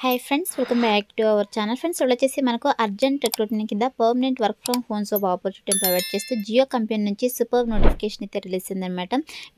Hi friends, welcome back to our channel. Friends వచ్చేసి మనకు urgent recruitment కింద permanent work from home job ఆపర్చునిటీని provide చేస్తూ Jio company నుంచి సూపర్ నోటిఫికేషన్ అయితే రిలీజ్ అయిందనమాట.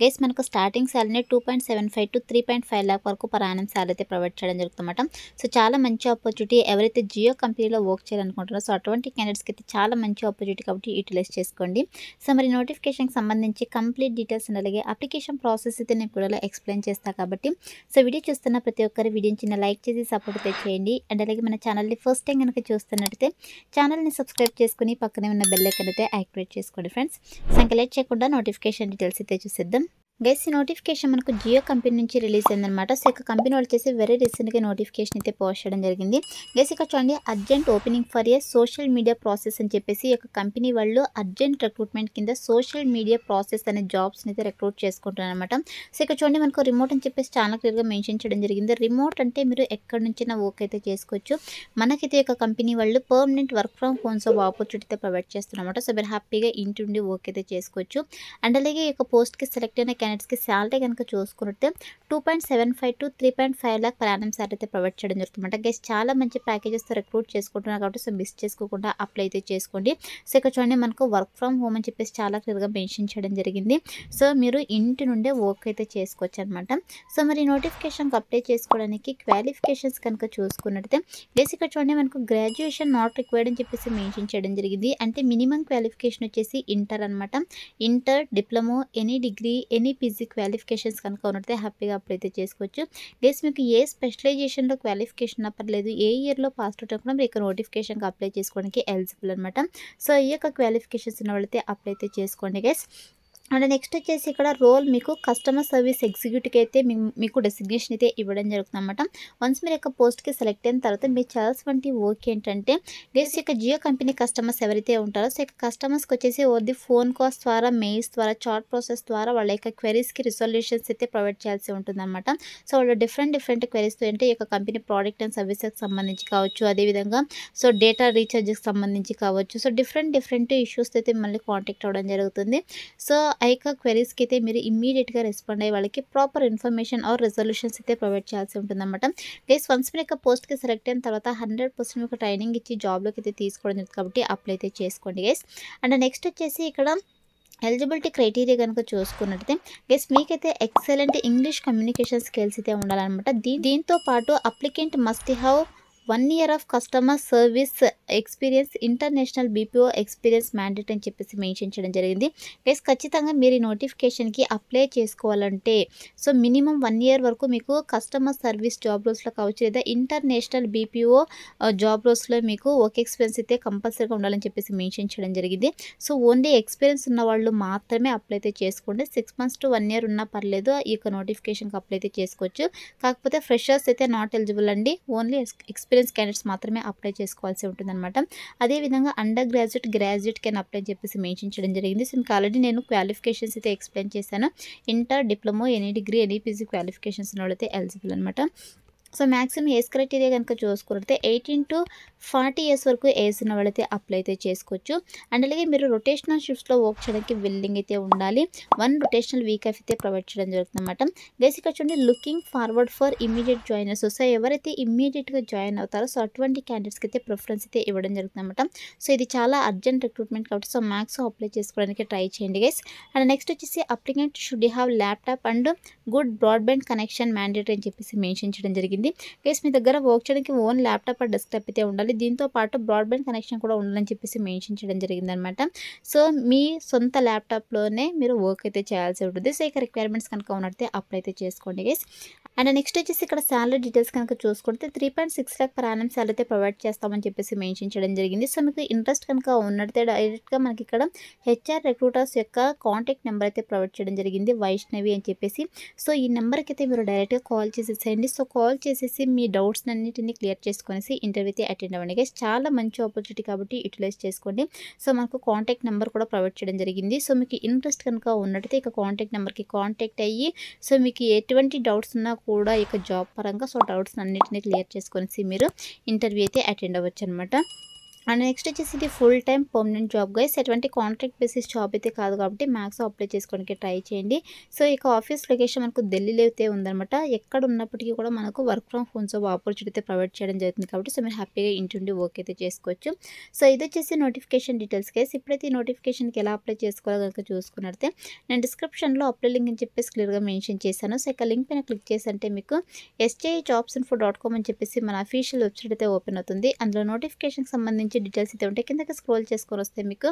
గైస్ మనకు స్టార్టింగ్ సాలరీ 2.75 to 3.5 లాక్ వరకు పర్ యానం సాలరీ అయితే ప్రొవైడ్ చేయడం జరుగుతుందన్నమాట. సో చాలా మంచి ఆపర్చునిటీ. ఎవరైతే జియో కంపెనీలో వర్క్ చేయాలనుకుంటారో సో అటువంటి క్యాండిడేట్స్కి అయితే చాలా మంచి ఆపర్చునిటీ కాబట్టి యూటిలైజ్ చేసుకోండి. సో మరి నోటిఫికేషన్కి సంబంధించి కంప్లీట్ డీటెయిల్స్ అలాగే అప్లికేషన్ ప్రాసెస్ అయితే నేను కూడా ఎక్స్ప్లెయిన్ చేస్తాను కాబట్టి సో వీడియో చూస్తున్న ప్రతి ఒక్కరు వీడియోని చిన్న లైక్ చేసి సపోర్ట్ అయితే చేయండి. అండ్ అలాగే మన ఛానల్ని ఫస్ట్ టైం కనుక చూస్తున్నట్టయితే ఛానల్ని సబ్స్క్రైబ్ చేసుకుని పక్కనే ఉన్న బెల్ ఐకాన్ అయితే యాక్టివేట్ చేసుకోండి ఫ్రెండ్స్. సో ఇంకా లేట్ చేయకుండా నోటిఫికేషన్ డీటెయిల్స్ అయితే చూసేద్దాం. గైస్ ఈ నోటిఫికేషన్ మనకు జియో కంపెనీ నుంచి రిలీజ్ అయిందనమాట. సో ఇక కంపెనీ వాళ్ళు వచ్చేసి వెరీ రీసెంట్గా నోటిఫికేషన్ అయితే పోస్ట్ చేయడం జరిగింది. గైస్ ఇక్కడ చూడండి, urgent opening for a social media process అని చెప్పేసి ఈ యొక్క కంపెనీ వాళ్ళు అర్జెంట్ రిక్రూట్మెంట్ కింద సోషల్ మీడియా ప్రాసెస్ అనే జాబ్స్ని అయితే రిక్రూట్ చేసుకుంటున్నారు అనమాట. సో ఇక్కడ చూడండి మనకు రిమోట్ అని చెప్పేసి చాలా క్లియర్గా మెన్షన్ చేయడం జరిగింది. రిమోట్ అంటే మీరు ఎక్కడి నుంచైనా వర్క్ అయితే చేసుకోవచ్చు. మనకైతే ఈ యొక్క కంపెనీ వాళ్ళు permanent work from home job opportunity అయితే ప్రొవైడ్ చేస్తున్నమాట. సో మీరు హ్యాపీగా ఇంటి నుండి వర్క్ అయితే చేసుకోవచ్చు. అండ్ అలాగే ఈ యొక్క పోస్ట్కి సెలెక్ట్ అయిన క్యాండిడేట్స్కి శాలరీ కనుక చూసుకుంటే 2.75 to 3.5 lakh per annum salary అయితే ప్రొవైడ్ చేయడం జరుగుతుందన్నమాట. గైస్ చాలా మంచి ప్యాకేజెస్తో రిక్రూట్ చేసుకుంటున్నారు కాబట్టి సో మిస్ చేసుకోకుండా అప్లై అయితే చేసుకోండి. సో ఇక్కడ చూడండి మనకు వర్క్ ఫ్రమ్ హోమ్ అని చెప్పేసి చాలా క్లియర్గా మెన్షన్ చేయడం జరిగింది. సో మీరు ఇంటి నుండే వర్క్ అయితే చేసుకోవచ్చు అనమాట. సో మరి నోటిఫికేషన్కి అప్లై చేసుకోవడానికి క్వాలిఫికేషన్స్ కనుక చూసుకున్నట్టయితే బేసిక్గా చూడండి మనకు గ్రాడ్యుయేషన్ నాట్ రిక్వైర్డ్ అని చెప్పేసి మెన్షన్ చేయడం జరిగింది. అంటే మినిమం క్వాలిఫికేషన్ వచ్చేసి ఇంటర్ అనమాట. Inter, diploma, any degree, any PG qualifications కనుక ఉన్నట్టే హ్యాపీగా అప్లై అయితే చేసుకోవచ్చు. గైస్ మీకు ఏ స్పెషలైజేషన్లో క్వాలిఫికేషన్ పర్లేదు, ఏ ఇయర్లో పాస్ అవుట్ కూడా మీరు ఇక్కడ నోటిఫికేషన్కి అప్లై చేసుకోవడానికి ఎలిజిబుల్ అనమాట. సో ఈ యొక్క క్వాలిఫికేషన్స్ ఉన్న వాళ్ళైతే అప్లై అయితే చేసుకోండి గైస్. అండ్ నెక్స్ట్ వచ్చేసి ఇక్కడ రోల్ మీకు కస్టమర్ సర్వీస్ ఎగ్జిక్యూటివ్కి అయితే మీకు డెసిగ్నేషన్ అయితే ఇవ్వడం జరుగుతుంది అనమాట. వన్స్ మీరు యొక్క పోస్ట్కి సెలెక్ట్ అయిన తర్వాత మీరు చేయాల్సినటువంటి వర్క్ ఏంటంటే గైస్ యొక్క జియో కంపెనీ కస్టమర్స్ ఎవరైతే ఉంటారో సో ఇక కస్టమర్స్కి వచ్చేసి ఓన్లీ ఫోన్ కాల్స్ ద్వారా, మెయిల్స్ ద్వారా, చాట్ ప్రాసెస్ ద్వారా వాళ్ళ యొక్క క్వెరీస్కి రిజల్యూషన్స్ అయితే ప్రొవైడ్ చేయాల్సి ఉంటుంది అనమాట. సో వాళ్ళు డిఫరెంట్ క్వెరీస్తో అంటే ఈ యొక్క కంపెనీ ప్రోడక్ట్ అండ్ సర్వీసెస్కి సంబంధించి కావచ్చు, అదేవిధంగా సో డేటా రీఛార్జ్కి సంబంధించి కావచ్చు, సో డిఫరెంట్ ఇష్యూస్ అయితే మళ్ళీ కాంటాక్ట్ అవ్వడం జరుగుతుంది. సో ఆ యొక్క క్వెరీస్కి అయితే మీరు ఇమ్మీడియట్గా రెస్పాండ్ అయ్యే వాళ్ళకి ప్రాపర్ ఇన్ఫర్మేషన్ ఆర్ రెజల్యూషన్స్ అయితే ప్రొవైడ్ చేయాల్సి ఉంటుంది అనమాట. గైస్ వన్స్ మీరు యొక్క పోస్ట్కి సెలెక్ట్ అయిన తర్వాత 100% మీకు ట్రైనింగ్ ఇచ్చి జాబ్లోకి అయితే తీసుకోవడం జరుగుతుంది కాబట్టి అప్లై అయితే చేసుకోండి గైస్. అండ్ నెక్స్ట్ వచ్చేసి ఇక్కడ ఎలిజిబిలిటీ క్రైటీరియా కనుక చూసుకున్నట్టయితే గైస్ మీకైతే ఎక్సలెంట్ ఇంగ్లీష్ కమ్యూనికేషన్ స్కిల్స్ అయితే ఉండాలన్నమాట. దీంతో పాటు applicant must have 1 year of customer service experience, international BPO experience mandate అని చెప్పేసి మెన్షన్ చేయడం జరిగింది. గైస్ ఖచ్చితంగా మీరు ఈ నోటిఫికేషన్కి అప్లై చేసుకోవాలంటే సో మినిమం 1 year వరకు మీకు కస్టమర్ సర్వీస్ జాబ్ రోల్స్లో కావచ్చు లేదా ఇంటర్నేషనల్ బీపీఓ జాబ్ రోల్స్లో మీకు వర్క్ ఎక్స్పీరియన్స్ అయితే కంపల్సరీగా ఉండాలని చెప్పేసి మెన్షన్ చేయడం జరిగింది. సో ఓన్లీ ఎక్స్పీరియన్స్ ఉన్న వాళ్ళు మాత్రమే అప్లై అయితే చేసుకోండి. 6 months to 1 year ఉన్నా పర్లేదు, ఈ యొక్క నోటిఫికేషన్కి అప్లై అయితే చేసుకోవచ్చు. కాకపోతే ఫ్రెషర్స్ అయితే నాట్ ఎలిజిబుల్ అండి. ఓన్లీ ఎక్స్పీరియన్స్ క్యాండిడేట్స్ మాత్రమే అప్లై చేసుకోవాల్సి ఉంటుంది అనమాట. అదేవిధంగా అండర్ గ్రాడ్యుయేట్ కెన్ అప్లై అని చెప్పేసి మెన్షన్ చేయడం జరిగింది. సో మీకు ఆల్రెడీ నేను క్వాలిఫికేషన్స్ అయితే ఎక్స్ప్లెయిన్ చేశాను. Inter, diploma, any degree, any PG qualifications ఉన్న వాళ్ళైతే ఎలిజిబుల్ అనమాట. సో మ్యాక్సిమం ఏజ్ క్రైటీరియా కనుక చూసుకుంటే 18 to 40 years వరకు ఏజ్ ఉన్న వాళ్ళైతే అప్లై అయితే చేసుకోవచ్చు. అండ్ అలాగే మీరు రొటేషనల్ షిఫ్ట్స్లో వర్క్ చేయడానికి విల్లింగ్ అయితే ఉండాలి. 1 rotational వీక్ ఆఫ్ అయితే ప్రొవైడ్ చేయడం జరుగుతుంది అనమాట. బేసిక్గా చూడండి looking forward for immediate joiners. So ఎవరైతే ఇమీడియట్గా జాయిన్ అవుతారో సో అటువంటి క్యాండిడేట్స్కి అయితే ప్రిఫరెన్స్ అయితే ఇవ్వడం జరుగుతుంది అనమాట. సో ఇది చాలా అర్జెంట్ రిక్రూట్మెంట్ కాబట్టి సో మ్యాక్స్ అప్లై చేసుకోవడానికి ట్రై చేయండి గైస్. అండ్ నెక్స్ట్ వచ్చేసి applicant should have laptop and good broadband connection mandatory అని చెప్పేసి మెన్షన్ చేయడం జరిగింది. గైస్ మీ దగ్గర వర్క్ చేయడానికి ఓన్ ల్యాప్టాప్ ఆర్ డెస్క్టాప్ అయితే ఉండాలి. దీంతో పాటు బ్రాడ్బ్యాండ్ కనెక్షన్ కూడా ఉండాలని చెప్పేసి మెన్షన్ చేయడం జరిగింది అనమాట. సో మీ సొంత ల్యాప్టాప్లోనే మీరు వర్క్ అయితే చేయాల్సి ఉంటుంది. సో ఇక రిక్వైర్మెంట్స్ కనుక ఉన్నట్టే అప్లై అయితే చేసుకోండి గైస్. అండ్ నెక్స్ట్ వచ్చేసి ఇక్కడ శాలరీ డీటెయిల్స్ కనుక చూసుకుంటే 3.6 lakh పర్ యానం శాలరీ అయితే ప్రొవైడ్ చేస్తామని చెప్పేసి మెన్షన్ చేయడం జరిగింది. సో మీకు ఇంట్రెస్ట్ కనుక ఉన్నట్టే డైరెక్ట్గా మనకి ఇక్కడ హెచ్ఆర్ రిక్రూటర్స్ యొక్క కాంటాక్ట్ నెంబర్ అయితే ప్రొవైడ్ చేయడం జరిగింది, వైష్ణవి అని చెప్పేసి. సో ఈ నెంబర్కి అయితే మీరు డైరెక్ట్గా కాల్ చేసేసేయండి. సో కాల్ చేసేసి మీ డౌట్స్ అన్నిటిని క్లియర్ చేసుకునేసి ఇంటర్వ్యూ అయితే అటెండ్ అవ్వండి గైస్. చాలా మంచి ఆపర్చునిటీ కాబట్టి యూటిలైజ్ చేసుకోండి. సో మనకు కాంటాక్ట్ నెంబర్ కూడా ప్రొవైడ్ చేయడం జరిగింది. సో మీకు ఇంట్రెస్ట్ కనుక ఉన్నట్టయితే ఇక కాంటాక్ట్ నెంబర్కి కాంటాక్ట్ అయ్యి సో మీకు ఎటువంటి డౌట్స్ ఉన్నా కూడా ఇక జాబ్ పరంగా సో డౌట్స్ అన్నిటిని క్లియర్ చేసుకునేసి మీరు ఇంటర్వ్యూ అయితే అటెండ్ అవ్వచ్చు అనమాట. అండ్ నెక్స్ట్ వచ్చేసి ఇది full time permanent job guys. ఎటువంటి కాంట్రాక్ట్ బేసిస్ జాబ్ అయితే కాదు కాబట్టి మ్యాక్స్ అప్లై చేసుకోవడానికి ట్రై చేయండి. సో ఇక ఆఫీస్ లొకేషన్ మనకు ఢిల్లీలో అయితే ఉందన్నమాట. ఎక్కడ ఉన్నప్పటికీ కూడా మనకు work from home job opportunity అయితే ప్రొవైడ్ చేయడం జరుగుతుంది కాబట్టి సో మీరు హ్యాపీగా ఇంటి వర్క్ అయితే చేసుకోవచ్చు. సో ఇది వచ్చేసి నోటిఫికేషన్ డీటెయిల్స్ గైస్. ఇప్పుడైతే ఈ నోటిఫికేషన్కి ఎలా అప్లై చేసుకోవాలో కనుక చూసుకున్నట్టే నేను డిస్క్రిప్షన్లో అప్లై లింక్ అని చెప్పేసి క్లియర్గా మెన్షన్ చేశాను. సో ఇక లింక్ పైన క్లిక్ చేసి అంటే మీకు sjobsinfo.com అని చెప్పేసి మన అఫీషియల్ వెబ్సైట్ అయితే ఓపెన్ అవుతుంది. అందులో నోటిఫికేషన్కి సంబంధించి డీటెయిల్స్ అయితే ఉంటాయి. కిందకి స్క్రోల్ చేసుకొని వస్తే మీకు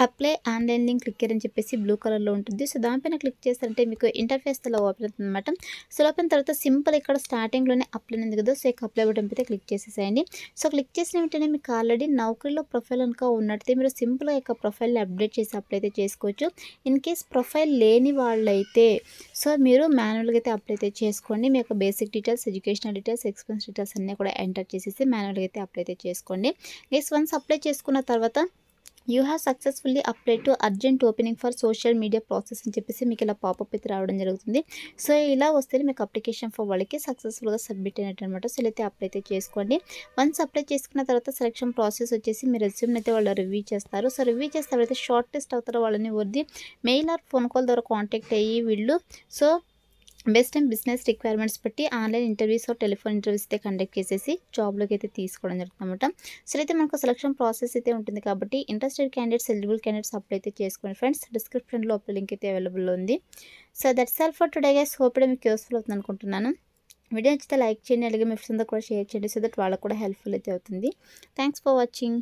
అప్లై ఆన్లైన్ లింక్ క్లిక్ అని చెప్పేసి బ్లూ కలర్లో ఉంటుంది. సో దానిపైన క్లిక్ చేస్తారంటే మీకు ఇంటర్ఫేస్ అలా ఓపెన్ అవుతుంది అనమాట. సో ఓపెన్ తర్వాత సింపుల్ ఇక్కడ స్టార్టింగ్లోనే అప్లై ఉంది కదా, సో ఇక అప్లై బటన్ అయితే క్లిక్ చేసేసేయండి. సో క్లిక్ చేసిన వెంటనే మీకు ఆల్రెడీ నౌకరీలో ప్రొఫైల్ కనుక ఉన్నట్టయితే మీరు సింపుల్గా ఇక ప్రొఫైల్ని అప్డేట్ చేసి అప్లై అయితే చేసుకోవచ్చు. ఇన్ కేస్ ప్రొఫైల్ లేని వాళ్ళైతే సో మీరు మాన్యువల్గా అయితే అప్లై అయితే చేసుకోండి. మీ యొక్క basic details, educational details, expense details అన్నీ కూడా ఎంటర్ చేసేసి మాన్యువల్గా అయితే అప్లై అయితే చేసుకోండి. వన్స్ అప్లై చేసుకున్న తర్వాత you have successfully apply to urgent opening for social media process అని చెప్పేసి మీకు ఇలా పాపప్ అయితే రావడం జరుగుతుంది. సో ఇలా వస్తే మీకు అప్లికేషన్ ఫర్ వాళ్ళకి సక్సెస్ఫుల్గా సబ్మిట్ అయినట్టు అనమాట. సో అయితే అప్లై అయితే చేసుకోండి. వన్స్ అప్లై చేసుకున్న తర్వాత సెలక్షన్ ప్రాసెస్ వచ్చేసి మీ రెజ్యూమ్ని అయితే వాళ్ళు రివ్యూ చేస్తారు. సో రివ్యూ చేస్తే ఎవరైతే షార్ట్ లిస్ట్ అవుతారో వాళ్ళని వద్ది మెయిల్ ఆర్ ఫోన్ కాల్ ద్వారా కాంటాక్ట్ అయ్యి వీళ్ళు so best and business requirements బట్టి ఆన్లైన్ ఇంటర్వ్యూస్ టెలిఫోన్ ఇంటర్వ్యూస్ అయితే కండక్ట్ చేసేసి జాబ్లోకి అయితే తీసుకోవడం జరుగుతుంది అనమాట. సో అయితే మనకు సెలక్షన్ ప్రాసెస్ అయితే ఉంటుంది కాబట్టి interested candidates, eligible candidates apply అయితే చేసుకోండి ఫ్రెండ్స్. డిస్క్రిప్షన్లో లింక్ అయితే అవైలబుల్లో ఉంది. So that's all for today guys. Hope మీకు యూస్ఫుల్ అవుతుంది అనుకుంటున్నాను. వీడియో నచ్చితే లైక్ చేయండి, అలాగే మీ ఫ్రెండ్స్ కూడా షేర్ చేయండి సో దట్ వాళ్ళకు కూడా హెల్ప్ఫుల్ అయితే అవుతుంది. Thanks for watching.